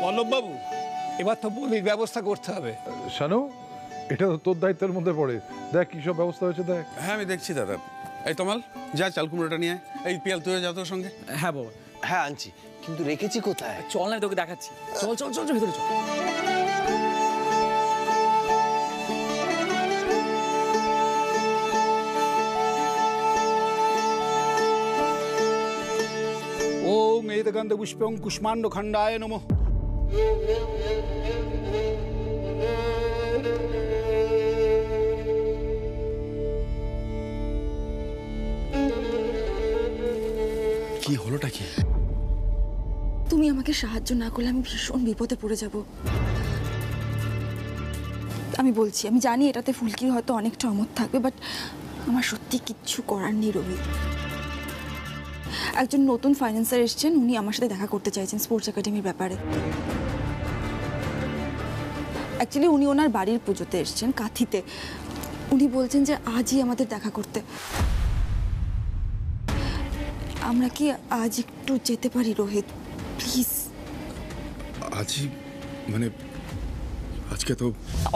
পল্লব বাবু, এবার তো বলির ব্যবস্থা করতে হবে। শানু, এটা তো তোর দায়িত্বের মধ্যে পড়ে। দেখ কি সব ব্যবস্থা হয়েছে দেখ। হ্যাঁ আমি দেখছি দাদা। এই তমাল, যা চাল কুমড়োটা নিয়ে। এই পিয়াল তুই যা তোর সঙ্গে। হ্যাঁ বাবা। হ্যাঁ আনছি, কিন্তু রেখেছি কোথায়? চল না, তোকে দেখাচ্ছি। চল চল চল ভিতরে চল। ওম এতগন্ধ পুষ্পং কুষ্মাণ্ড খণ্ডায় নমঃ। কি হলোটা কি? তুমি আমাকে সাহায্য না করলে আমি ভীষণ বিপদে পড়ে যাব। আমি বলছি, আমি জানি এটাতে ফুলকির হয়তো অনেকটা অমত থাকবে, বাট আমার সত্যি কিচ্ছু করার নেই রবি। একজন নতুন ফাইন্যান্সার এসেছেন, উনি আমার সাথে দেখা করতে চাইছেন স্পোর্টস একাডেমির ব্যাপারে। অ্যাকচুয়ালি উনি ওনার বাড়ির পুজোতে এসেছেন কাঁথিতে। উনি বলছেন যে আজই আমাদের দেখা করতে। আমরা কি আজ একটু যেতে পারি রোহিত, প্লিজ? আজই মানে আজকে তো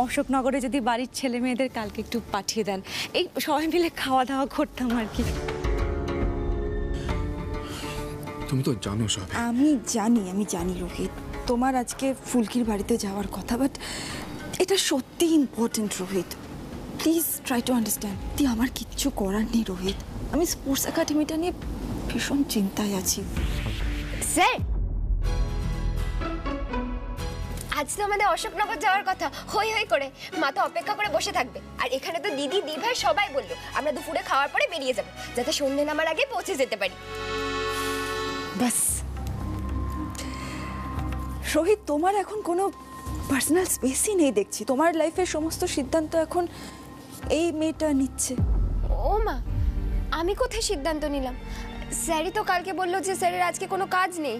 অশোকনগরে যদি বাড়ির ছেলে মেয়েদের কালকে একটু পাঠিয়ে দেন, এই সবাই মিলে খাওয়া দাওয়া করতাম আর কি। তুমি তো জানো সব। আমি জানি রোহিত, তোমার আজকে ফুলকির বাড়িতে যাওয়ার কথা, বাট এটা সত্যি important Rohit. Please try to understand. আমার কিচ্ছু করার নেই রোহিত, আমি স্পোর্টস একাডেমিটা নিয়ে ভীষণ চিন্তায় আছি। স্যার, আজ তো আমাদের অশোকনগর যাওয়ার কথা, হই হই করে। মা তো অপেক্ষা করে বসে থাকবে, আর এখানে তো দিদি দিভাই সবাই বললো আমরা দুপুরে খাওয়ার পরে বেরিয়ে যাবো, যাতে সন্ধ্যে নামার আগে পৌঁছে যেতে পারি। বাস রোহিত, তোমার এখন কোনো পার্সোনাল স্পেসই নেই দেখছি। তোমার লাইফের সমস্ত সিদ্ধান্ত এখন এই মেয়েটা নিচ্ছে। ও মা, আমি কোথায় সিদ্ধান্ত নিলাম? স্যারই তো কালকে বললো যে স্যারের আজকে কোনো কাজ নেই,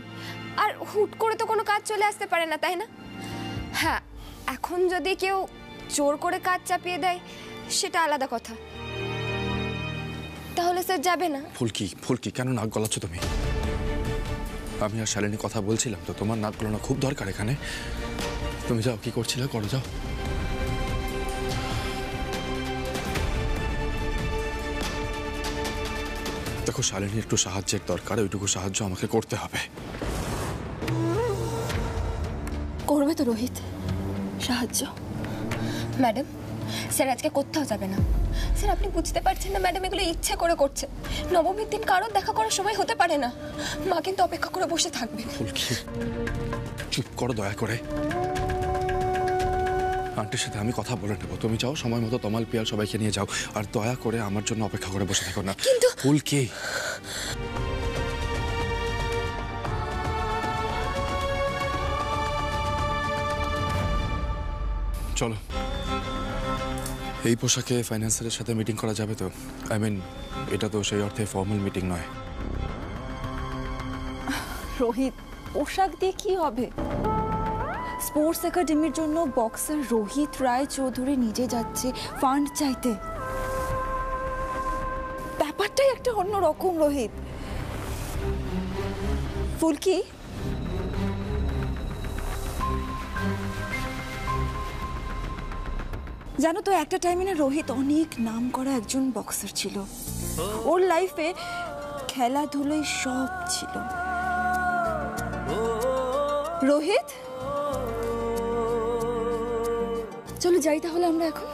আর হুট করে তো কোনো কাজ চলে আসতে পারে না, তাই না? হ্যাঁ, এখন যদি কেউ জোর করে কাজ চাপিয়ে দেয় সেটা আলাদা কথা, তাহলে স্যার যাবে না। ফুলকি কেন নাক গলাচ্ছ তুমি? আমি আর শালিনী কথা বলছিলাম তো, তোমার নাক গলানো খুব দরকার এখানে। তুমি যাও, কি করছিলে করো, যাও। দেখো শালিনীর একটু সাহায্যের দরকার, ওইটুকু সাহায্য আমাকে করতে হবে। করবে তো রোহিত সাহায্য? ম্যাডাম, স্যার আজকে কোথাও যাবে না। স্যার আপনি বুঝতে পারছেন না ম্যাডাম, এগুলো ইচ্ছে করে করছে। নবমীর দিন কারোর দেখা করার সময় হতে পারে না, মা কিন্তু অপেক্ষা করে বসে থাকবে। ফুলকি চুপ করো দয়া করে, আন্টির সাথে আমি কথা বলে নেবো। তুমি যাও সময় মতো তমাল পিয়াল সবাইকে নিয়ে যাও, আর দয়া করে আমার জন্য অপেক্ষা করে বসে থাকো না। কিন্তু ফুলকি চলো। এই পোশাকে ফাইন্যান্সারের সাথে মিটিং করা যাবে তো? আই মিন, এটা তো সেই অর্থে ফর্মাল মিটিং নয়। রোহিত, পোশাক দিয়ে কি হবে? স্পোর্টস একাডেমির জন্য বক্সার রোহিত রায় চৌধুরী নিজে যাচ্ছে ফান্ড চাইতে। ব্যাপারটাই একটা অন্য রকম রোহিত। ফুলকি, জানো তো একটা টাইমে না রোহিত অনেক নাম করা একজন বক্সার ছিল। ওর লাইফে খেলাধুলোই সব ছিল। রোহিত, চলো যাই তাহলে আমরা এখন।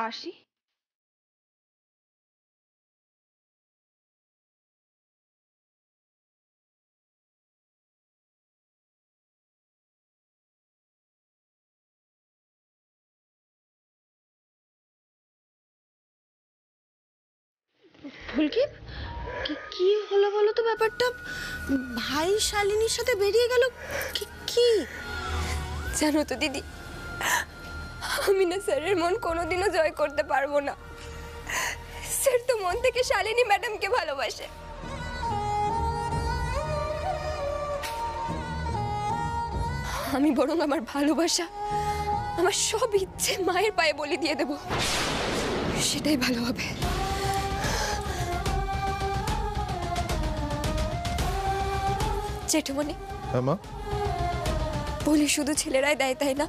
আসি। ফুলকি, কি হলো বলো তো ব্যাপারটা? ভাই শালিনীর সাথে বেরিয়ে গেল কি? জানো তো দিদি, আমি না স্যারের মন কোনোদিনও জয় করতে পারবো না। স্যার তো মন থেকে শালিনী ম্যাডামকে ভালোবাসে। আমি বরং আমার ভালোবাসা, আমার সব ইচ্ছে মায়ের পায়ে বলি দিয়ে দেব, সেটাই ভালো হবে। জেঠুমনি, হ্যাঁ মা, বলি শুধু ছেলেরাই দেয়, তাই না?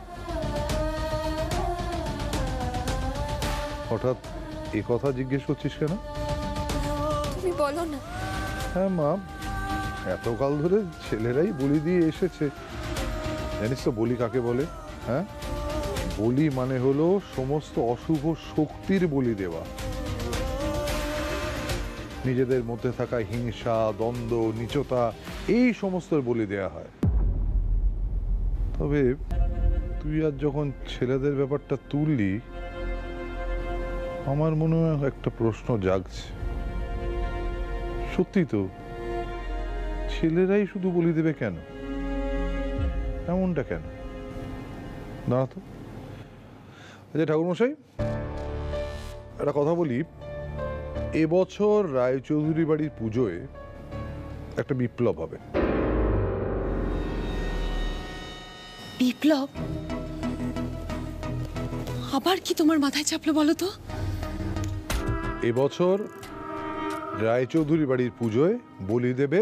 হঠাৎ এ কথা জিজ্ঞেস করছিস কেন? তুমি বলো না। হ্যাঁ মা, এতকাল ধরে ছেলেরাই বলি দিয়ে এসেছে। জানিস তো বলি কাকে বলে? হ্যাঁ, বলি মানে হলো সমস্ত অশুভ শক্তির বলি দেওয়া। নিজেদের মধ্যে থাকা হিংসা, দ্বন্দ্ব, নীচতা, এই সমস্ত বলি দেয়া হয়। তবে তুই আজ যখন ছেলেদের ব্যাপারটা তুললি, আমার মনে হয় একটা প্রশ্ন জাগছে। সত্যি তো, ছেলেরাই শুধু বলি দেবে কেন? এমনটা কেন? দাঁড়া তো। আচ্ছা ঠাকুরমশাই, একটা কথা বলি, এবছর রায়চৌধুরী বাড়ির পুজোয় একটা বিপ্লব হবে। বিপ্লব? আবার কি তোমার মাথায় চাপলো বলো তো? এবছর রায়চৌধুরী বাড়ির পুজোয় বলি দেবে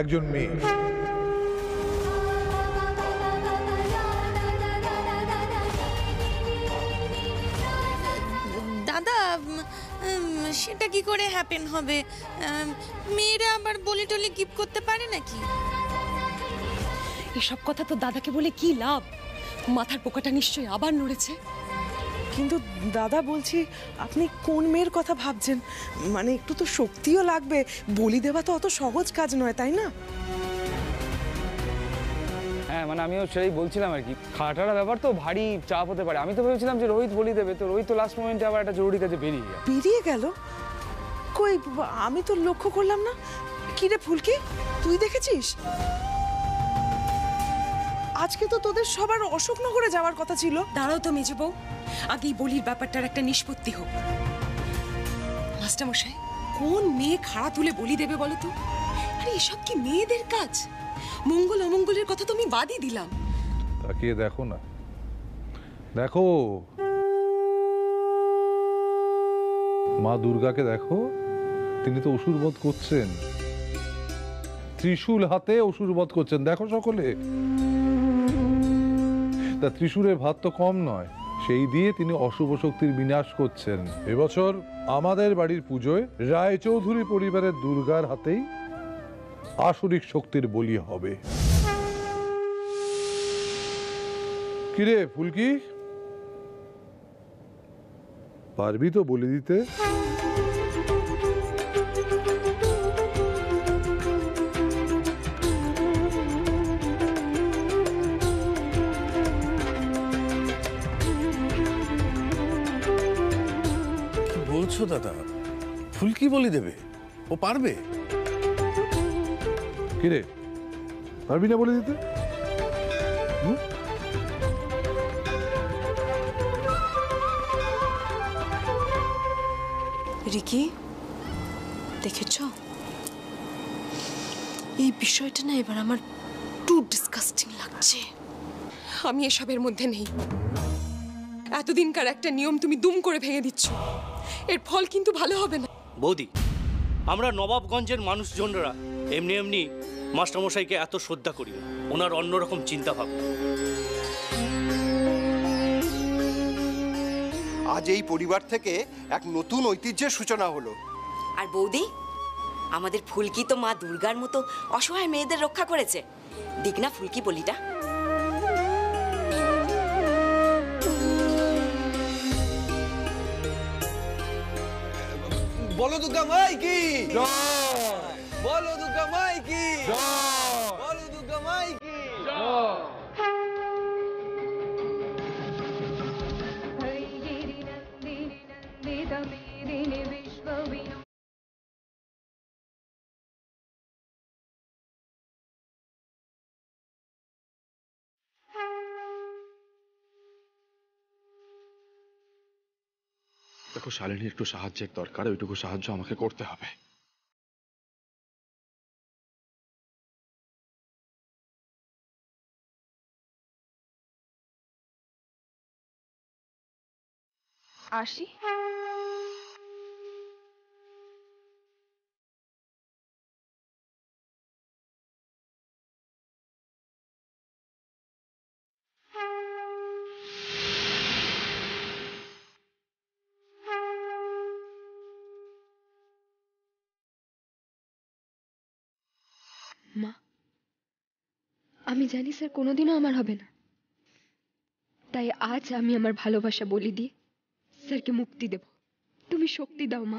একজন মেয়ে। দাদা, সেটা কি করে হ্যাপেন হবে? মেয়েরা আবার বলি টলি গিফট করতে পারে নাকি? এসব কথা তো দাদাকে বলে কি লাভ? মাথার পোকাটা নিশ্চয়ই আবার নড়েছে। কিন্তু দাদা বলছি, আপনি কোন মেয়ের কথা ভাবছেন? মানে একটু তো শক্তিও লাগবে, বলি দেওয়া তো অত সহজ কাজ নয়, তাই না? হ্যাঁ মানে আমিও সেটাই বলছিলাম আর কি, খাটারা ব্যাপার তো ভারী চাপ হতে পারে। আমি তো ভেবেছিলাম যে রোহিত বলি দেবে, তো রোহিত তো লাস্ট মোমেন্টে আবার একটা জরুরি কাজে বেরিয়ে গেল। বেরিয়ে গেল? কই, আমি তো লক্ষ্য করলাম না। কি রে ফুলকি, তুই দেখেছিস? আজকে তো তোদের সবার অশোকনগরে যাওয়ার কথা ছিল। দাঁড়াও তো মেজো বউ, আগেই বলির ব্যাপারটার একটা নিষ্পত্তি হোক। মাস্টারমশাই, কোন মেয়ে খাড়া তুলে বলি দেবে বলো তো? আরে এসব কি মেয়েদের কাজ? মঙ্গল অমঙ্গলের কথা তো আমি বাদই দিলাম। তাকিয়ে দেখো না, দেখো মা দুর্গাকে দেখো, তিনি তো অসুর বধ করছেন, ত্রিশূল হাতে অসুর বধ করছেন। দেখো সকলে, তা ত্রিশূলের ভাত তো কম নয়, সেই দিয়ে তিনি অশুভ শক্তির বিনাশ করছেন। এবছর আমাদের বাড়ির পুজোয় রায়চৌধুরী পরিবারের দুর্গার হাতেই আসরিক শক্তির বলি হবে। কিরে ফুলকি, পারবি তো বলি দিতে? বলছো দাদা, ফুলকি বলি দেবে? ও পারবে? কিরে, পারবি না বলে দিতে? রিকি, দেখেছ এই বিষয়টা না এবার আমার টু ডিসকাস্টিং লাগছে। আমি এসবের মধ্যে নেই। এতদিনকার একটা নিয়ম তুমি দুম করে ভেঙে দিচ্ছ, এর ফল কিন্তু ভালো হবে না। বৌদি, আমরা নবাবগঞ্জের মানুষজনরা এমনি এমনি মাস্টারমশাইকে এত শ্রদ্ধা করি না, ওনার অন্যরকম চিন্তা ভাবনা। আজ এই পরিবার থেকে এক নতুন ঐতিহ্যের সূচনা হলো। আর বৌদি, আমাদের ফুলকি তো মা দুর্গার মতো অসহায় মেয়েদের রক্ষা করেছে। দিক না ফুলকি বলিটা। বলো দুর্গা মাই কি জয়, বলো দুর্গা মাই কি জয়, বলো দুর্গা মাই কি জয়। দেখো শালিনীর একটু সাহায্যের দরকার, ওইটুকু সাহায্য আমাকে করতে হবে। আসি। মা, আমি জানি স্যার কোনোদিনও আমার হবে না, তাই আজ আমি আমার ভালোবাসা বলি দিয়ে স্যারকে মুক্তি দেব। তুমি শক্তি দাও মা।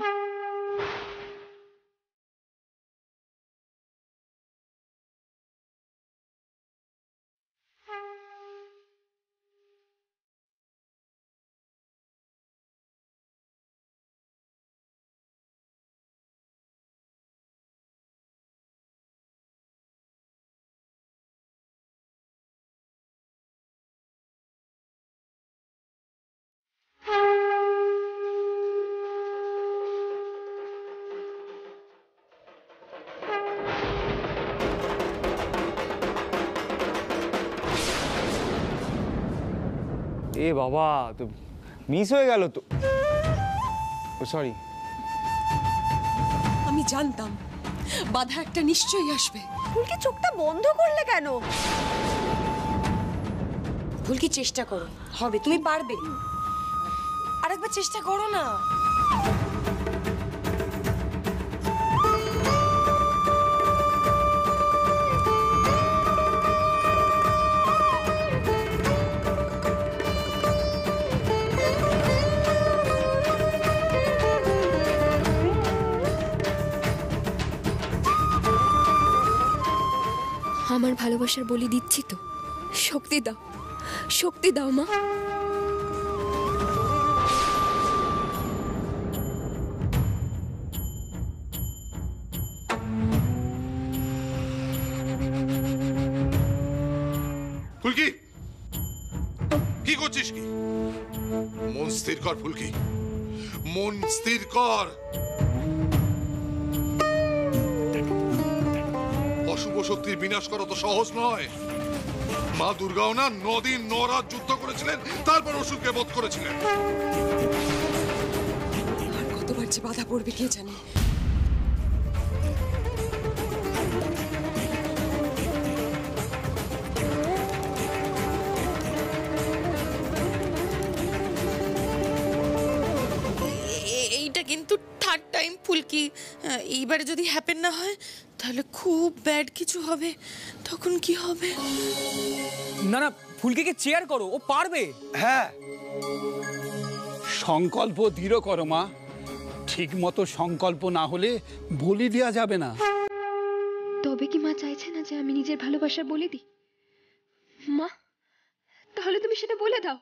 এ বাবা, তো মিস হয়ে গেল তো। ও সরি। আমি জানতাম বাধা একটা নিশ্চয়ই আসবে। ফুলকি চোখটা বন্ধ করলে কেন? ফুলকি চেষ্টা করো, হবে, তুমি পারবে। আরেকবার চেষ্টা করো না। আমার ভালোবাসার বলি দিচ্ছি তো, শক্তি দাও, শক্তি দাও মা। ফুলকি, কি করছিস? কি মন স্থির কর ফুলকি, মন স্থির কর। অশুভ শক্তির বিনাশ করা তো সহজ নয়। মা দুর্গাও না 9 দিন 9 রাত যুদ্ধ করেছিলেন, তারপর অসুরকে বধ করেছিলেন। আর কতবার যে বাধা পড়বে কে জানে। এইটা কিন্তু থার্ড টাইম ফুলকি। এইবারে যদি হ্যাপেন না হয় তাহলে খুব ব্যাড কিছু হবে। তখন কি হবে? না না, ফুলকিকে চেয়ার করো, ও পারবে। হ্যাঁ, সংকল্প দৃঢ় করো মা। ঠিক মতো সংকল্প না হলে বলি দেওয়া যাবে না। তবে কি মা চাইছে না যে আমি নিজের ভালোবাসা বলে দিই? মা, তাহলে তুমি সেটা বলে দাও।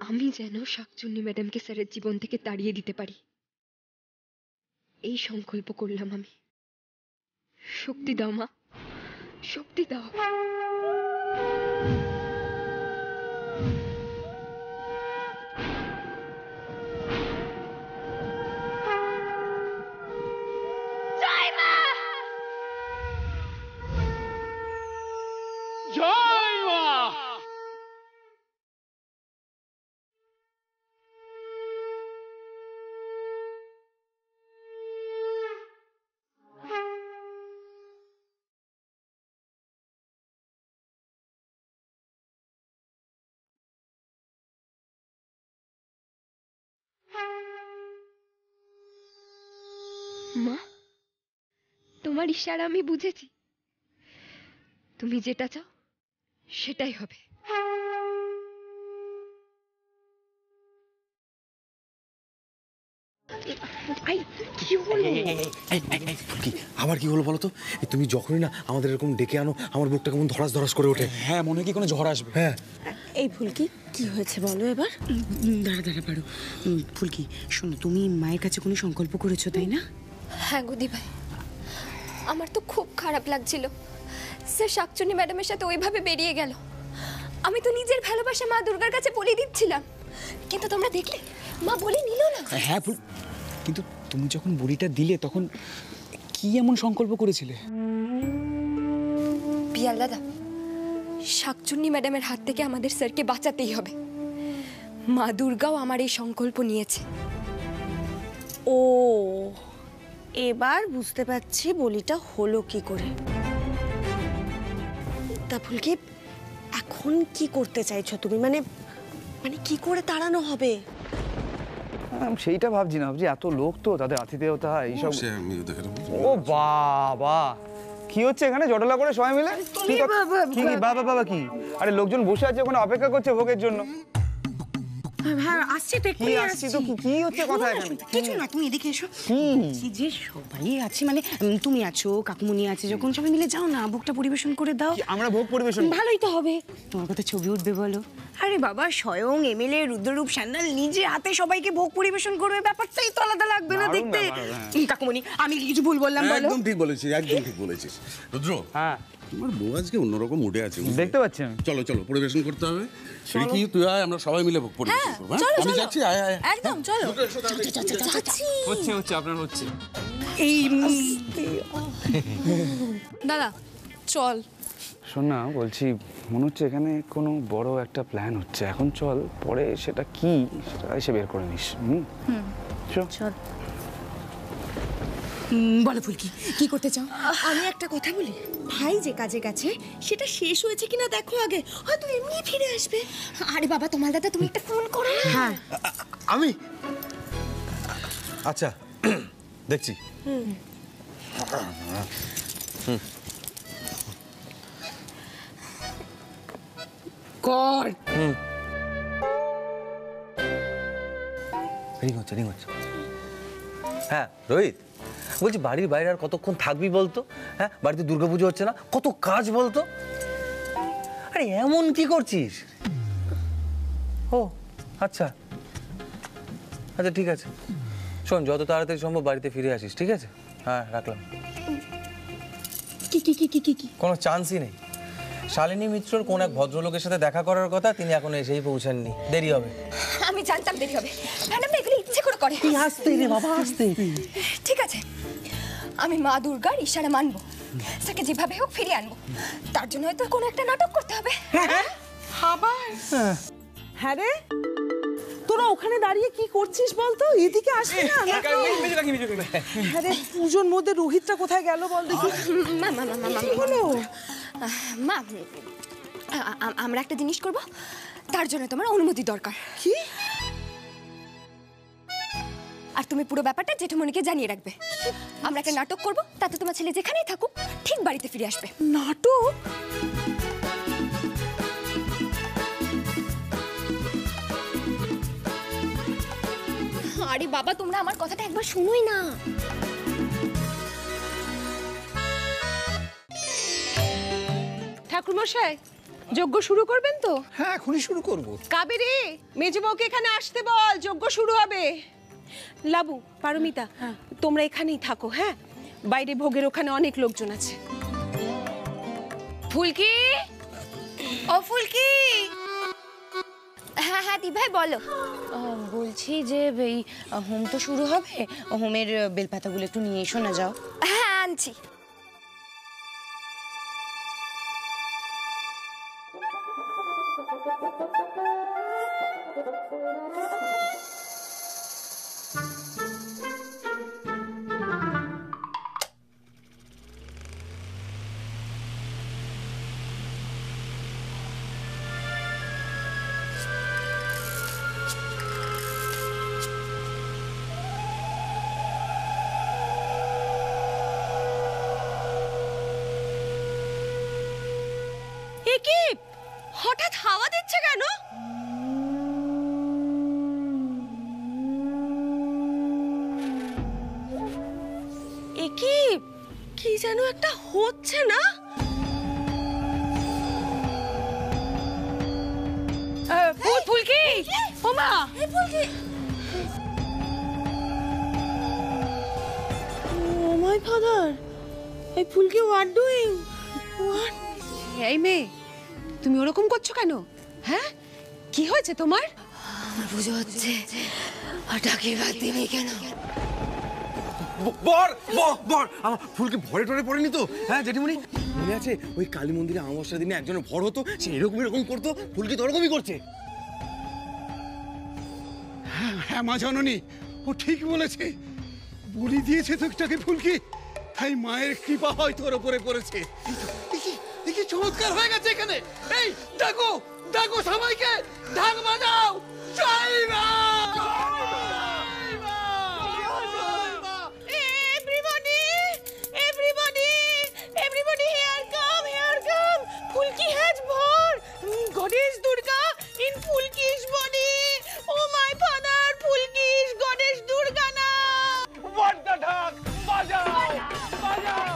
আমি যেন শাকচুন্নি ম্যাডামকে স্যারের জীবন থেকে তাড়িয়ে দিতে পারি, এই সংকল্প করলাম আমি। শক্তি দাও মা, শক্তি দাও। জয় মা! জয় মা! মা, তোমার ইশারা আমি বুঝেছি। তুমি যেটা চাও সেটাই হবে। আবার কি হলো বলো তো? তুমি যখনই না আমাদের এরকম ডেকে আনো, আমার বুকটা কেমন ধরাস ধরাস করে ওঠে। হ্যাঁ, মনে হয় কি কোনো ঝড় আসবে। হ্যাঁ। এই ফুলকি, কি হয়েছে বলো এবার? দাঁড়া পারো। ফুলকি শোনো, তুমি মায়ের কাছে কোনো সংকল্প করেছো তাই না? হ্যাঁ গদি ভাই, আমার তো খুব খারাপ লাগছিল স্যার শাকচুন্নি ম্যাডামের সাথে ওইভাবে বেরিয়ে গেল। আমি তো নিজের ভালোবাসা মা দুর্গার কাছে বলে দিচ্ছিলাম, কিন্তু তোমরা দেখলে মা বলে নিল না। হ্যাঁ, কিন্তু তুমি যখন বলিটা দিলে তখন কি এমন সংকল্প করেছিলে? পিয়াল দাদা, শাকচুন্নি ম্যাডামের হাত থেকে আমাদের স্যারকে বাঁচাতেই হবে। মা দুর্গাও আমার এই সংকল্প নিয়েছে। ও, এবার বুঝতে পারছি বলিটা হলো কি করে। তা ফুলকি, এখন কি করতে চাইছো তুমি? মানে মানে কি করে তাড়ানো হবে? সেইটা ভাবছি না, ভাবছি এত লোক তো, তাদের আতিথেয়তা এইসব। ও বাবা, কি হচ্ছে এখানে জটলা করে সবাই মিলে? কি বাবা বাবা কি? আরে লোকজন বসে আছে ওখানে, অপেক্ষা করছে ভোগের জন্য। হ্যাঁ আসছি তো, কি আসছি তো? কি হচ্ছে কথা এখানে? কিছু না, তুমি এদিকে এসো। যে সবাই আছে, মানে তুমি আছো, কাকুমনি আছে, যখন সবাই মিলে যাও না, ভোগটা পরিবেশন করে দাও। আমরা ভোগ পরিবেশন? ভালোই তো হবে। তোমার কথা ছবি উঠবে বলো। আরে বাবা, স্বয়ং এমএলএ রুদ্ররূপ সান্যাল নিজে হাতে সবাইকে ভোগ পরিবেশন করবে, ব্যাপারটাই তো আলাদা লাগবে না দেখতে? কাকুমনি, আমি কি কিছু ভুল বললাম বলো? একদম ঠিক বলেছিস, একদম ঠিক বলেছিস রুদ্র। হ্যাঁ, তোমার বউ আজকে অন্যরকম মুডে আছে, দেখতে পাচ্ছি আমি। চলো চলো পরিবেশন করতে হবে। রিকি তুই আয়, আমরা সবাই মিলে ভোগ পরিবেশন করব। হ্যাঁ আমি যাচ্ছি, আয় আয় একদম চলো। হচ্ছে আপনার হচ্ছে। এই দাদা চল। শোন না, বলছি মনে হচ্ছে এখানে কোনো বড় একটা প্ল্যান হচ্ছে। এখন চল, পরে সেটা কি সেটা এসে বের করে নিস। চল। বলো ফুলকি, কি করতে চাও? আমি একটা কথা বলি, ভাই যে কাজে গেছে সেটা শেষ হয়েছে কিনা দেখো আগে, হয়তো এমনি ফিরে আসবে। আরে বাবা, তোমার দাদা, তুমি একটা ফোন করো না। হ্যাঁ আমি আচ্ছা দেখছি। কর। রিং হচ্ছে, রিং হচ্ছে। হ্যাঁ রোহিত, বলছি বাড়ির বাইরে আর কতক্ষণ থাকবি বলতো? হ্যাঁ, বাড়িতে দুর্গাপুজো হচ্ছে না, কত কাজ বলতো। আরে এমন কি করছিস? ও আচ্ছা আচ্ছা, ঠিক আছে। শোন, যত তাড়াতাড়ি সম্ভব বাড়িতে ফিরে আসিস, ঠিক আছে? হ্যাঁ রাখলাম। কি কি কি কি কি কি? কোনো চান্সই নেই। শালিনী মিত্রর কোন এক ভদ্রলোকের সাথে দেখা করার কথা, তিনি এখনো এসেই পৌঁছাননি, দেরি হবে। আমি জানতাম দেরি হবে, ম্যাডাম এগুলো ইচ্ছে করে করে। তুই আসতে রে বাবা, আসতে। ঠিক আছে, আমি মা দুর্গার ইশারা মানবো, স্যারকে যেভাবে হোক ফিরিয়ে আনবো। তার জন্য হয়তো কোনো একটা নাটক করতে হবে। আবার? হ্যাঁ রে, তোরা ওখানে দাঁড়িয়ে কি করছিস বলতো? এদিকে আসবি না? হ্যাঁ রে, পুজোর মধ্যে রোহিতটা কোথায় গেল বল দেখি। কি হলো? মা, আমরা একটা জিনিস করব, তার জন্য তোমার অনুমতি দরকার। কি? আর তুমি পুরো ব্যাপারটা জেঠুমনিকে জানিয়ে রাখবে। আমরা একটা নাটক করব, তাতে তোমার ছেলে যেখানেই থাকুক ঠিক বাড়িতে ফিরে আসবে। নাটক? আরে বাবা, তোমরা আমার কথাটা একবার শুনোই না। ঠাকুরমশাই, যজ্ঞ শুরু করবেন তো? হ্যাঁ, এখনই শুরু করব। কাবেরী, মেজে বউকে এখানে আসতে বল, যজ্ঞ শুরু হবে। লাবু, পারমিতা, তোমরা এখানেই থাকো। হ্যাঁ, বাইরে ভোগের ওখানে অনেক লোকজন আছে। ফুলকি, ও ফুলকি। হ্যাঁ হ্যাঁ দিভাই বলো। বলছি যে এই হোম তো শুরু হবে, হোমের বেলপাতাগুলো একটু নিয়ে এসো না, যাও। হ্যাঁ আনছি। কি হঠাৎ হাওয়া দিচ্ছে কেন? কি যেন একটা হচ্ছে না? ফুলকি, ওমা, ফুলকি। ও মাই ফাদার, এই ফুলকি হোয়াট ডুইং? হোয়াট? এই মেয়ে, তুমি ওরকম করছো কেন? হ্যাঁ, কি হয়েছে তোমার? আমার বুঝে হচ্ছে হঠাৎ বাদ দিবি কেন? বর বর বর আমার ফুলকি ভরে টরে পড়েনি তো? হ্যাঁ জেঠিমণি মনে আছে ওই কালী মন্দিরে অমাবস্যার দিনে একজনের ভর হতো, সে এরকম এরকম করতো, ফুলকি তো ওরকমই করছে। হ্যাঁ মা জননী, ও ঠিক বলেছে, বলি দিয়েছে তো একটাকে ফুলকি, তাই মায়ের কৃপা হয় তোর উপরে পড়েছে। দেখি চমৎকার হয়ে গেছে এখানে। এই ডাকো ডাকো সবাইকে, ঢাক বাজাও। জয় মা! Everybody here come. Fulki has born. Goddess Durga in Fulki's body. Oh my father, Fulki is Goddess Durga now. What the ঢাক বাজাও বাজাও।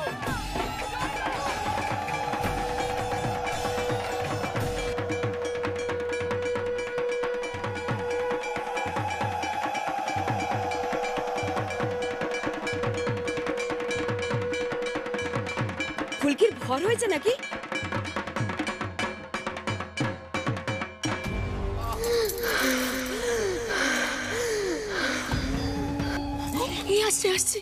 ফুলকির ভর হয়েছে নাকি? আসছে।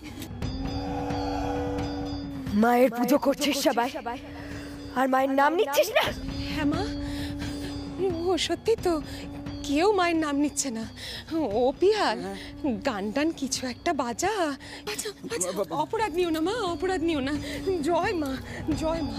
মায়ের পুজো করছিস সবাই আর মায়ের নাম নিচ্ছিস না? হ্যাঁ মা, ও সত্যি তো, কেউ মায়ের নাম নিচ্ছে না। ও পিয়াল, গান টান কিছু একটা বাজা। অপরাধ নিও না মা, অপরাধ নিও না। জয় মা, জয় মা।